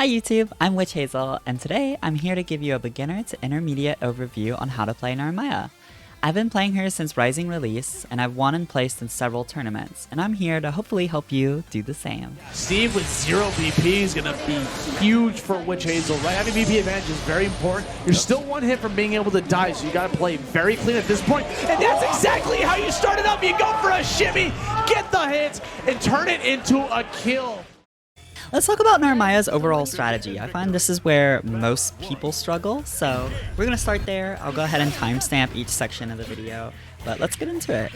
Hi YouTube, I'm Witch Hazel, and today I'm here to give you a beginner to intermediate overview on how to play Narmaya. I've been playing her since Rising release, and I've won and placed in several tournaments, and I'm here to hopefully help you do the same. Steve with 0 VP is going to be huge for Witch Hazel, right? Having VP advantage is very important. You're still one hit from being able to die, so you got to play very clean at this point. And that's exactly how you start it up. You go for a shimmy, get the hits, and turn it into a kill. Let's talk about Narmaya's overall strategy. I find this is where most people struggle, so we're going to start there. I'll go ahead and timestamp each section of the video, but let's get into it.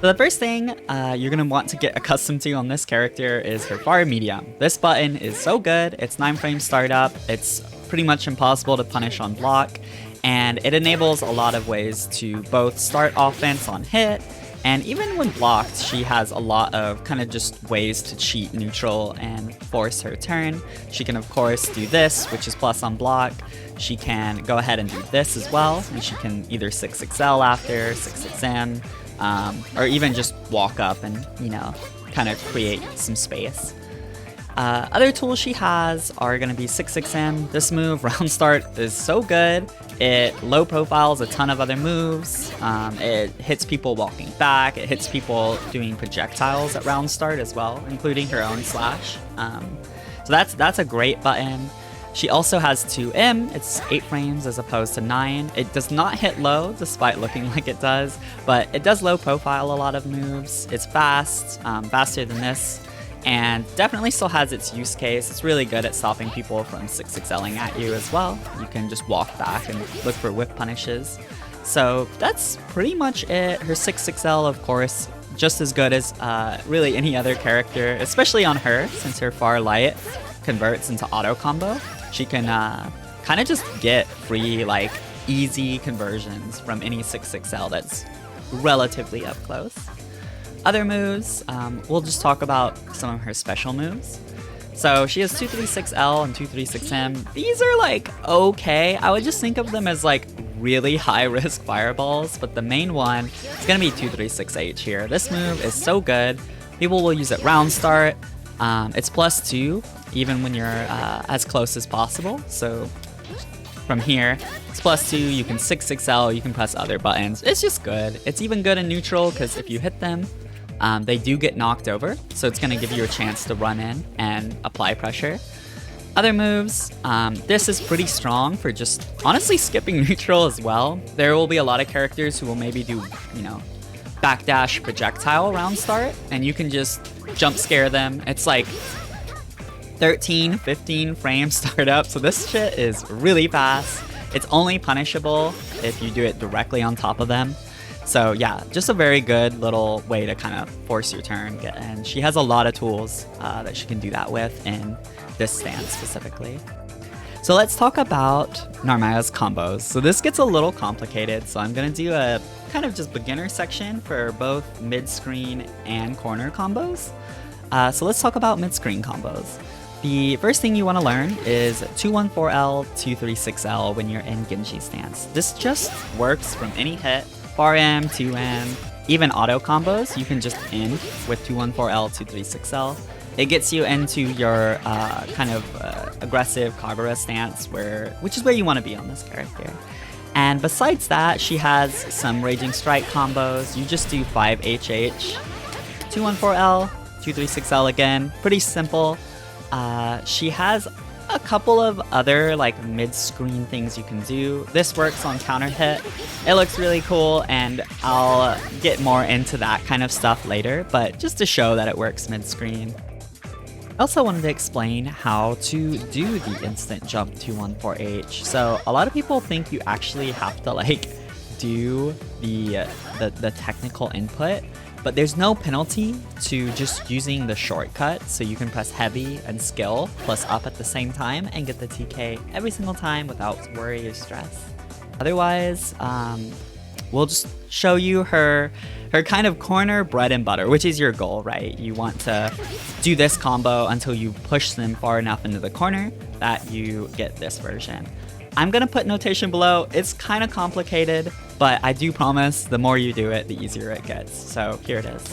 So the first thing you're going to want to get accustomed to on this character is her bar medium. This button is so good, it's 9-frame startup, it's pretty much impossible to punish on block, and it enables a lot of ways to both start offense on hit, and even when blocked, she has a lot of kind of just ways to cheat neutral and force her turn. She can of course do this, which is plus on block. She can go ahead and do this as well, and she can either 6XL after, 6XM, or even just walk up and, you know, kind of create some space. Other tools she has are going to be 6XM. This move, round start, is so good. It low profiles a ton of other moves. It hits people walking back. It hits people doing projectiles at round start as well, including her own slash. So that's a great button. She also has 2M. It's 8 frames as opposed to 9. It does not hit low, despite looking like it does, but it does low profile a lot of moves. It's fast, faster than this, and definitely still has its use case. It's really good at stopping people from 6XLing at you as well. You can just walk back and look for whip punishes. So that's pretty much it. Her 6XL, of course, just as good as really any other character, especially on her, since her far light converts into auto combo. She can kind of just get free, like, easy conversions from any 6XL that's relatively up close. Other moves, we'll just talk about some of her special moves. So she has 236L and 236M. These are like okay. I would just think of them as like really high risk fireballs, but the main one is gonna be 236H here. This move is so good. People will use it round start. It's +2 even when you're as close as possible. So from here, it's +2, you can 6XL, you can press other buttons. It's just good. It's even good in neutral because if you hit them, they do get knocked over, so it's going to give you a chance to run in and apply pressure. Other moves, this is pretty strong for just honestly skipping neutral as well. There will be a lot of characters who will maybe do, you know, backdash projectile round start, and you can just jump scare them. It's like 13, 15 frame startup, so this shit is really fast. It's only punishable if you do it directly on top of them. So yeah, just a very good little way to kind of force your turn, and she has a lot of tools that she can do that with in this stance specifically. So let's talk about Narmaya's combos. So this gets a little complicated, so I'm gonna do a kind of just beginner section for both mid-screen and corner combos. So let's talk about mid-screen combos. The first thing you want to learn is 214L, 236L when you're in Genji stance. This just works from any hit. Bar M, 2M, even auto combos, you can just end with 214L, 236L. It gets you into your kind of aggressive Kagura stance, which is where you want to be on this character. And besides that, she has some Raging Strike combos. You just do 5HH, 214L, 236L again, pretty simple. She has a couple of other like mid-screen things you can do. This works on counter hit. It looks really cool, and I'll get more into that kind of stuff later, but just to show that it works mid-screen. I also wanted to explain how to do the instant jump 214H. So a lot of people think you actually have to like do the technical input, but there's no penalty to just using the shortcut, so you can press heavy and skill plus up at the same time and get the TK every single time without worry or stress. Otherwise, we'll just show you her kind of corner bread and butter, which is your goal, right? You want to do this combo until you push them far enough into the corner that you get this version. I'm gonna put notation below. It's kind of complicated, but I do promise the more you do it, the easier it gets. So here it is.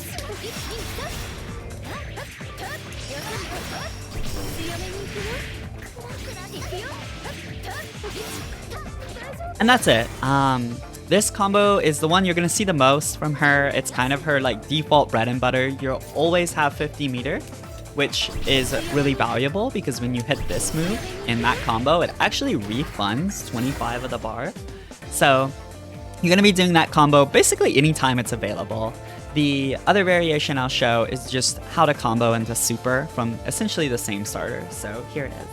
And that's it. This combo is the one you're gonna see the most from her. It's kind of her like default bread and butter. You'll always have 50 meter, which is really valuable because when you hit this move in that combo, it actually refunds 25 of the bar. So you're gonna be doing that combo basically anytime it's available. The other variation I'll show is just how to combo into super from essentially the same starter. So here it is.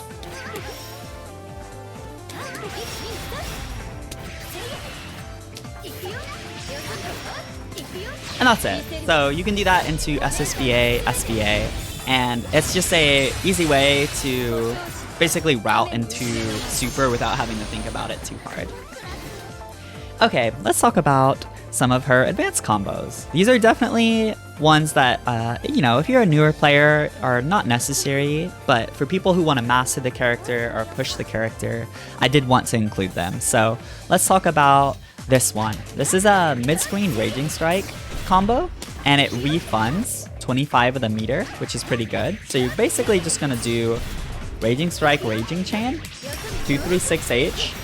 And that's it. So you can do that into SSBA, SBA, and it's just a easy way to basically route into super without having to think about it too hard. Okay, let's talk about some of her advanced combos. These are definitely ones that, you know, if you're a newer player, are not necessary, but for people who want to master the character or push the character, I did want to include them. So let's talk about this one. This is a mid-screen Raging Strike combo, and it refunds 25 of the meter, which is pretty good. So you're basically just gonna do Raging Strike, Raging Chain, 236H,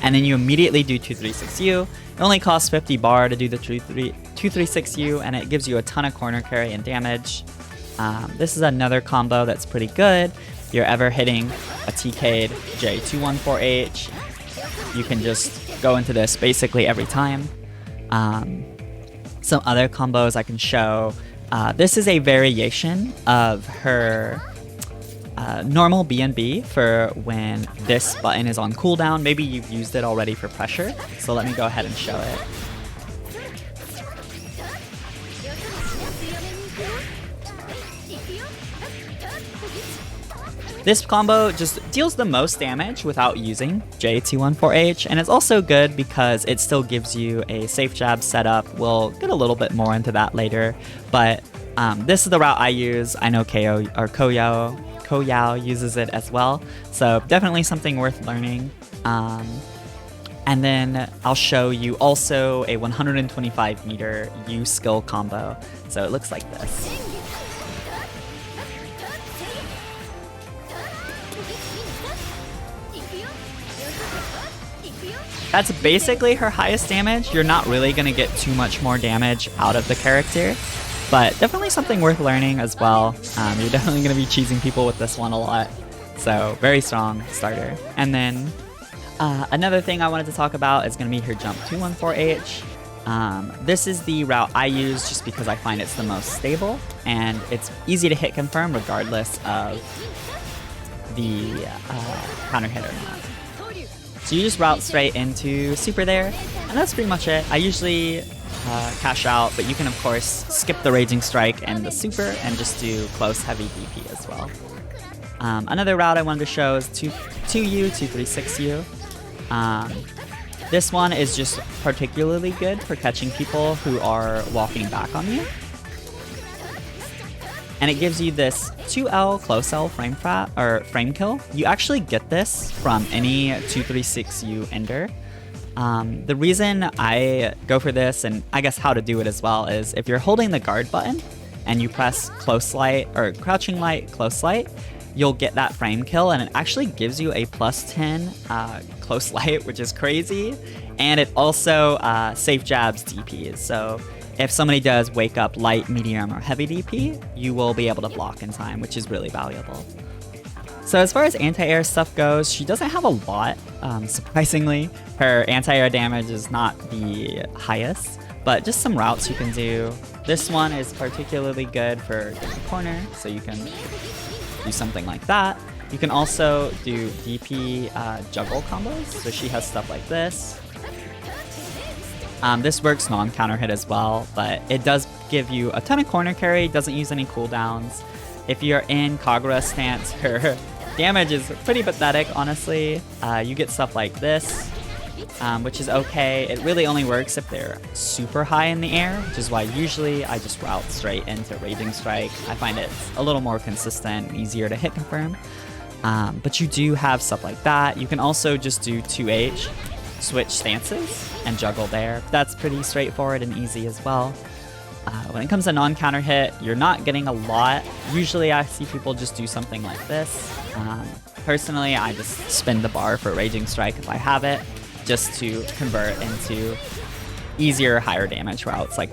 and then you immediately do 236U. It only costs 50 bar to do the 236U, and it gives you a ton of corner carry and damage. This is another combo that's pretty good. If you're ever hitting a TK'd J214H, you can just go into this basically every time. Some other combos I can show. This is a variation of her normal B&B for when this button is on cooldown. Maybe you've used it already for pressure, so let me go ahead and show it. This combo just deals the most damage without using J214H, and it's also good because it still gives you a safe jab setup. We'll get a little bit more into that later, but this is the route I use. I know Koyao uses it as well, so definitely something worth learning. And then I'll show you also a 125 meter U skill combo. So it looks like this. That's basically her highest damage. You're not really going to get too much more damage out of the character, but definitely something worth learning as well. You're definitely going to be cheesing people with this one a lot. So very strong starter. And then another thing I wanted to talk about is going to be her jump 214H. This is the route I use just because I find it's the most stable, and it's easy to hit confirm regardless of the counter hit or not. So you just route straight into super there, and that's pretty much it. I usually cash out, but you can of course skip the Raging Strike and the super and just do close heavy DP as well. Another route I wanted to show is 2U, 236U. This one is just particularly good for catching people who are walking back on you. And it gives you this 2L close L frame kill. You actually get this from any 236U ender. The reason I go for this, and I guess how to do it as well, is if you're holding the guard button and you press close light or crouching light, close light, you'll get that frame kill, and it actually gives you a +10 close light, which is crazy. And it also safe jabs DPs. So if somebody does wake up light, medium, or heavy DP, you will be able to block in time, which is really valuable. So as far as anti-air stuff goes, she doesn't have a lot, surprisingly. Her anti-air damage is not the highest, but just some routes you can do. This one is particularly good for getting corner, so you can do something like that. You can also do DP juggle combos, so she has stuff like this. This works non-counter hit as well, but it does give you a ton of corner carry, doesn't use any cooldowns. If you're in Kagura stance, her damage is pretty pathetic, honestly. You get stuff like this, which is okay. It really only works if they're super high in the air, which is why usually I just route straight into Raging Strike. I find it's a little more consistent and easier to hit confirm. But you do have stuff like that. You can also just do 2H, switch stances, and juggle there. That's pretty straightforward and easy as well. When it comes to non-counter hit, you're not getting a lot. Usually I see people just do something like this. Personally, I just spin the bar for Raging Strike if I have it, just to convert into easier, higher damage routes like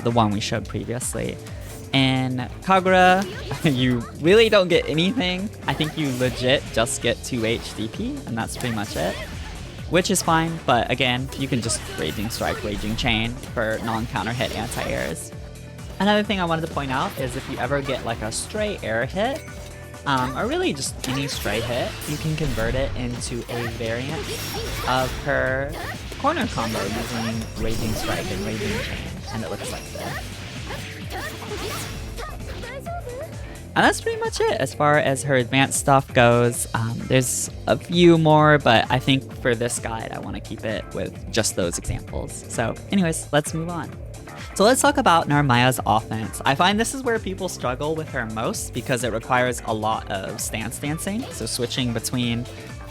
the one we showed previously. In Kagura, you really don't get anything. I think you legit just get 2 HDP, and that's pretty much it. Which is fine, but again, you can just Raging Strike, Raging Chain for non-counter hit anti-airs. Another thing I wanted to point out is if you ever get like a stray air hit, or really just any stray hit, you can convert it into a variant of her corner combo using Raging Strike and Raging Chain, and it looks like this. And that's pretty much it as far as her advanced stuff goes. There's a few more, but I think for this guide, I want to keep it with just those examples. So anyways, let's move on. So let's talk about Narmaya's offense. I find this is where people struggle with her most because it requires a lot of stance dancing. So switching between,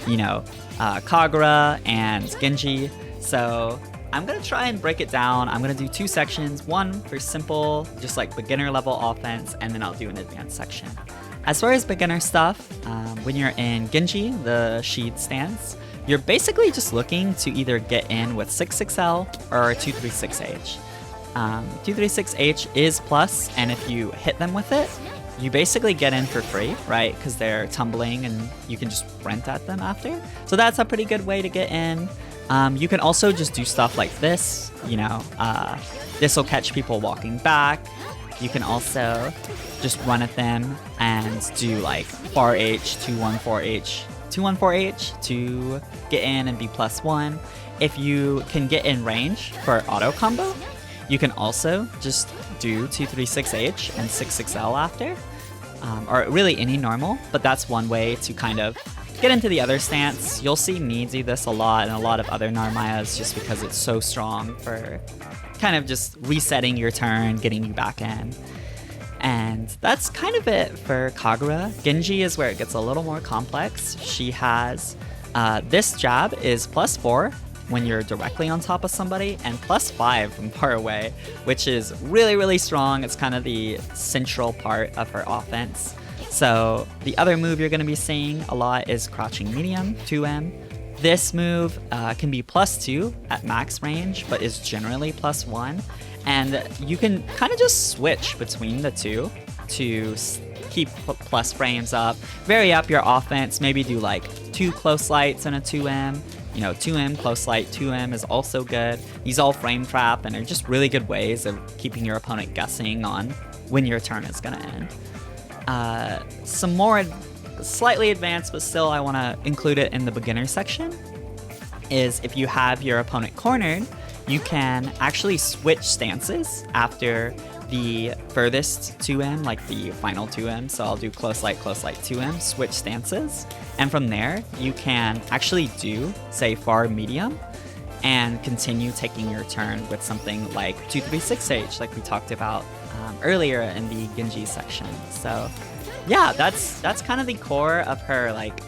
you know, Kagura and Genji. So I'm going to try and break it down. I'm going to do 2 sections, one for simple, just like beginner level offense, and then I'll do an advanced section. As far as beginner stuff, when you're in Genji, the Sheed stance, you're basically just looking to either get in with 6-6L or 236H. 236H is plus, and if you hit them with it, you basically get in for free, right? Because they're tumbling and you can just sprint at them after. So that's a pretty good way to get in. You can also just do stuff like this, you know, this will catch people walking back. You can also just run at them and do like bar H, 214H, 214H to get in and be +1. If you can get in range for auto combo, you can also just do 236H and 6-6L after, or really any normal, but that's one way to kind of get into the other stance. You'll see me do this a lot and a lot of other Narmayas just because it's so strong for kind of just resetting your turn, getting you back in. And that's kind of it for Kagura. Genji is where it gets a little more complex. She has, this jab is +4 when you're directly on top of somebody and +5 from far away, which is really, really strong. It's kind of the central part of her offense. So the other move you're going to be seeing a lot is Crouching Medium, 2M. This move can be +2 at max range, but is generally +1. And you can kind of just switch between the two to keep plus frames up, vary up your offense, maybe do like 2 close lights and a 2M. You know, 2M, close light, 2M is also good. These all frame trap and are just really good ways of keeping your opponent guessing on when your turn is going to end. Some more slightly advanced, but still I want to include it in the beginner section, is if you have your opponent cornered, you can actually switch stances after the furthest 2M, like the final 2M. So I'll do close light, 2M, switch stances. And from there, you can actually do, say, far medium and continue taking your turn with something like 236H, like we talked about earlier in the Genji section. So yeah, that's kind of the core of her like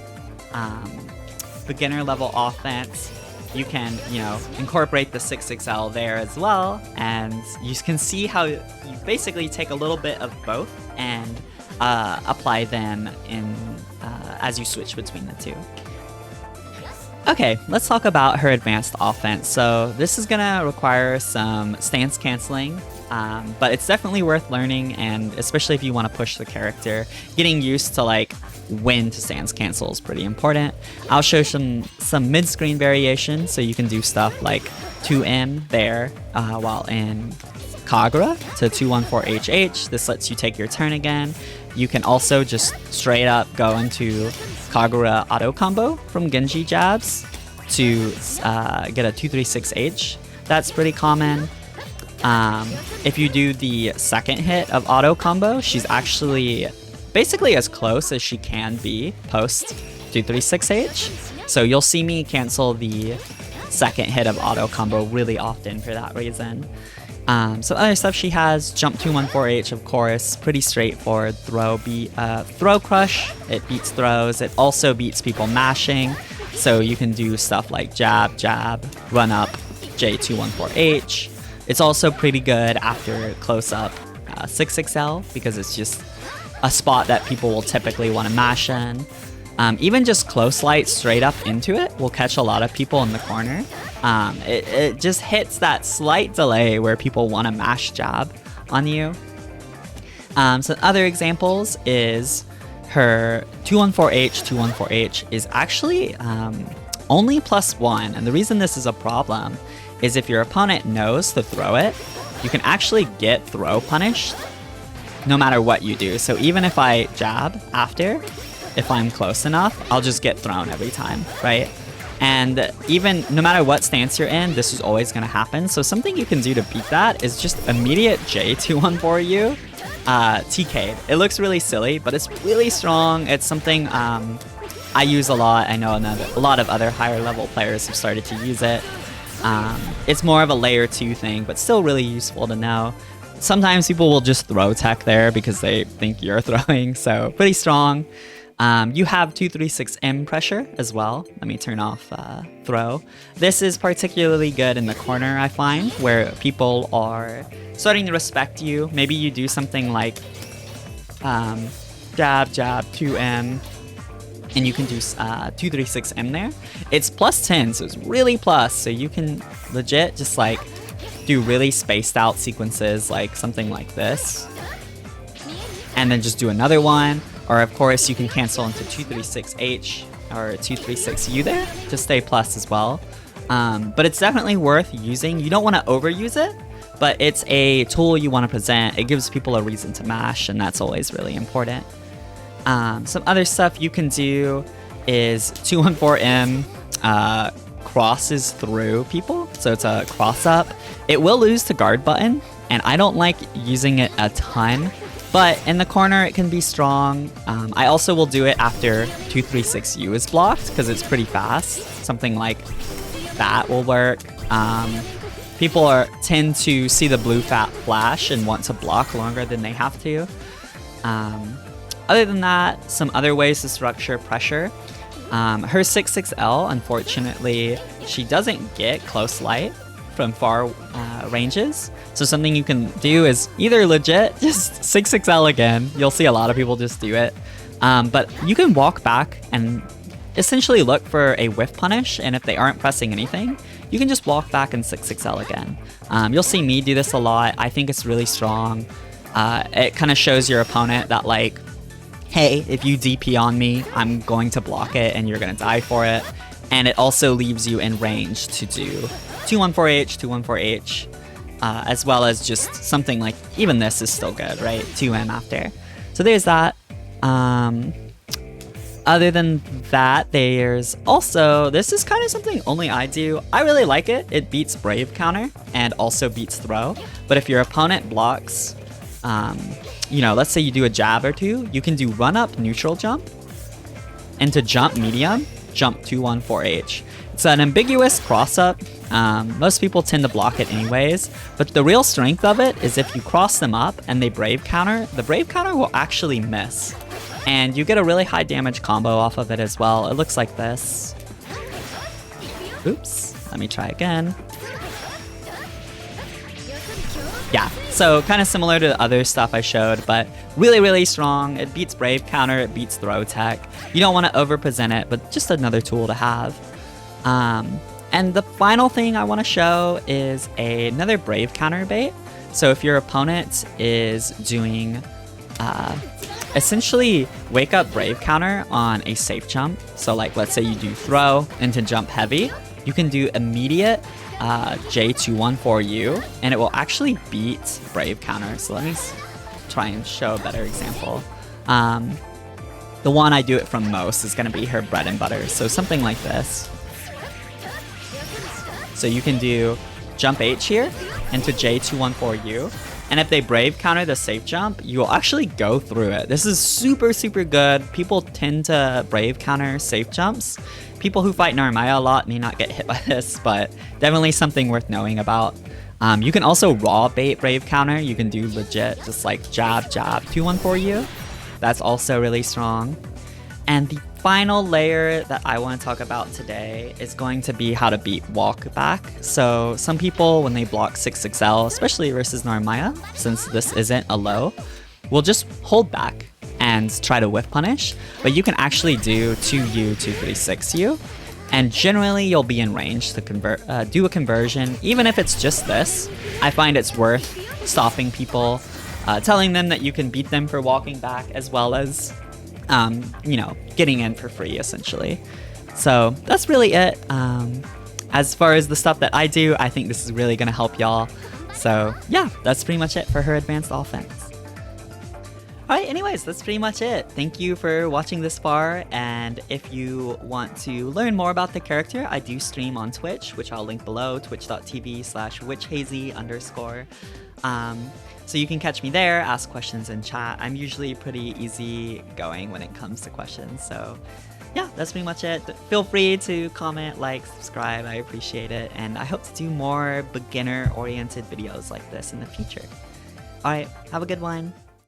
beginner level offense. You can, you know, incorporate the 6-6L there as well, and you can see how you basically take a little bit of both and apply them in as you switch between the two. Okay, let's talk about her advanced offense. So this is gonna require some stance canceling, but it's definitely worth learning, and especially if you want to push the character, getting used to like when to stance cancel is pretty important. I'll show some mid-screen variations, so you can do stuff like 2M there while in Kagura to 214HH. This lets you take your turn again. You can also just straight up go into Kagura auto combo from Genji jabs to get a 236H. That's pretty common. If you do the second hit of auto combo, she's actually basically as close as she can be post 236H. So you'll see me cancel the second hit of auto combo really often for that reason. So other stuff she has, jump 214H, of course, pretty straightforward. Throw crush, it beats throws. It also beats people mashing. So you can do stuff like jab, jab, run up, J214H. It's also pretty good after close up 6-6L because it's just a spot that people will typically want to mash in. Even just close light straight up into it will catch a lot of people in the corner. It just hits that slight delay where people want to mash jab on you. Some other examples is her 214H, 214H is actually only +1. And the reason this is a problem is if your opponent knows to throw it, you can actually get throw punished no matter what you do. So even if I jab after, if I'm close enough, I'll just get thrown every time, right? And even no matter what stance you're in, this is always going to happen. So something you can do to beat that is just immediate J214U TK. It looks really silly, but it's really strong. It's something I use a lot. I know a lot of other higher level players have started to use it. It's more of a layer 2 thing, but still really useful to know. Sometimes people will just throw tech there because they think you're throwing, so pretty strong. You have 236M pressure as well. Let me turn off throw. This is particularly good in the corner, I find, where people are starting to respect you. Maybe you do something like jab, jab, 2M, and you can do 236M there. It's +10, so it's really plus, so you can legit just like do really spaced out sequences, like something like this, and then just do another one. Or of course you can cancel into 236H or 236U there to stay plus as well. But it's definitely worth using. You don't want to overuse it, but it's a tool you want to present. It gives people a reason to mash, and that's always really important. Some other stuff you can do is 214M crosses through people, so it's a cross up. It will lose to guard button, and I don't like using it a ton, but in the corner it can be strong. I also will do it after 236U is blocked because it's pretty fast. Something like that will work. People tend to see the blue flash and want to block longer than they have to. Other than that, some other ways to structure pressure. Her 66L, unfortunately, she doesn't get close light from far ranges. So something you can do is either legit just 66L again. You'll see a lot of people just do it. But you can walk back and essentially look for a whiff punish, and if they aren't pressing anything, you can just walk back and 66L again. You'll see me do this a lot. I think it's really strong. It kind of shows your opponent that, like, hey, if you DP on me, I'm going to block it and you're going to die for it. And it also leaves you in range to do 214H, 214H, as well as just something like, even this is still good, right? 2M after. So there's that. Other than that, there's also, this is kind of something only I do. I really like it. It beats Brave counter and also beats throw. But if your opponent blocks, you know, let's say you do a jab or two, you can do run up neutral jump, and to jump medium, jump 214H. It's an ambiguous cross up. Most people tend to block it anyways, but the real strength of it is if you cross them up and they brave counter, the brave counter will actually miss. And you get a really high damage combo off of it as well. It looks like this. Oops, let me try again. Yeah, so kind of similar to the other stuff I showed, but really, really strong. It beats Brave counter, it beats throw tech. You don't want to over-present it, but just another tool to have. And the final thing I want to show is another Brave counter bait. So if your opponent is doing essentially wake up Brave counter on a safe jump, so like let's say you do throw into jump heavy, you can do immediate J214U, and it will actually beat Brave counter. So let me try and show a better example. The one I do it from most is going to be her bread and butter. So something like this. So you can do jump H here into J214U, and if they Brave counter the safe jump, you will actually go through it. This is super, super good. People tend to Brave counter safe jumps. People who fight Narmaya a lot may not get hit by this, but definitely something worth knowing about. You can also raw bait Brave counter. You can do legit just like jab, jab, 214U. That's also really strong. And the final layer that I want to talk about today is going to be how to beat walk back. So some people, when they block 66L, especially versus Narmaya, since this isn't a low, will just hold back and try to whiff punish, but you can actually do 2U, 236U, and generally you'll be in range to do a conversion. Even if it's just this, I find it's worth stopping people, telling them that you can beat them for walking back, as well as, you know, getting in for free, essentially. So that's really it. As far as the stuff that I do, I think this is really going to help y'all. So yeah, that's pretty much it for her advanced offense. Alright, anyways, that's pretty much it. Thank you for watching this far, and if you want to learn more about the character, I do stream on Twitch, which I'll link below, twitch.tv/witchhazy_. So you can catch me there, ask questions in chat. I'm usually pretty easy going when it comes to questions, so yeah, that's pretty much it. Feel free to comment, like, subscribe, I appreciate it, and I hope to do more beginner-oriented videos like this in the future. Alright, have a good one.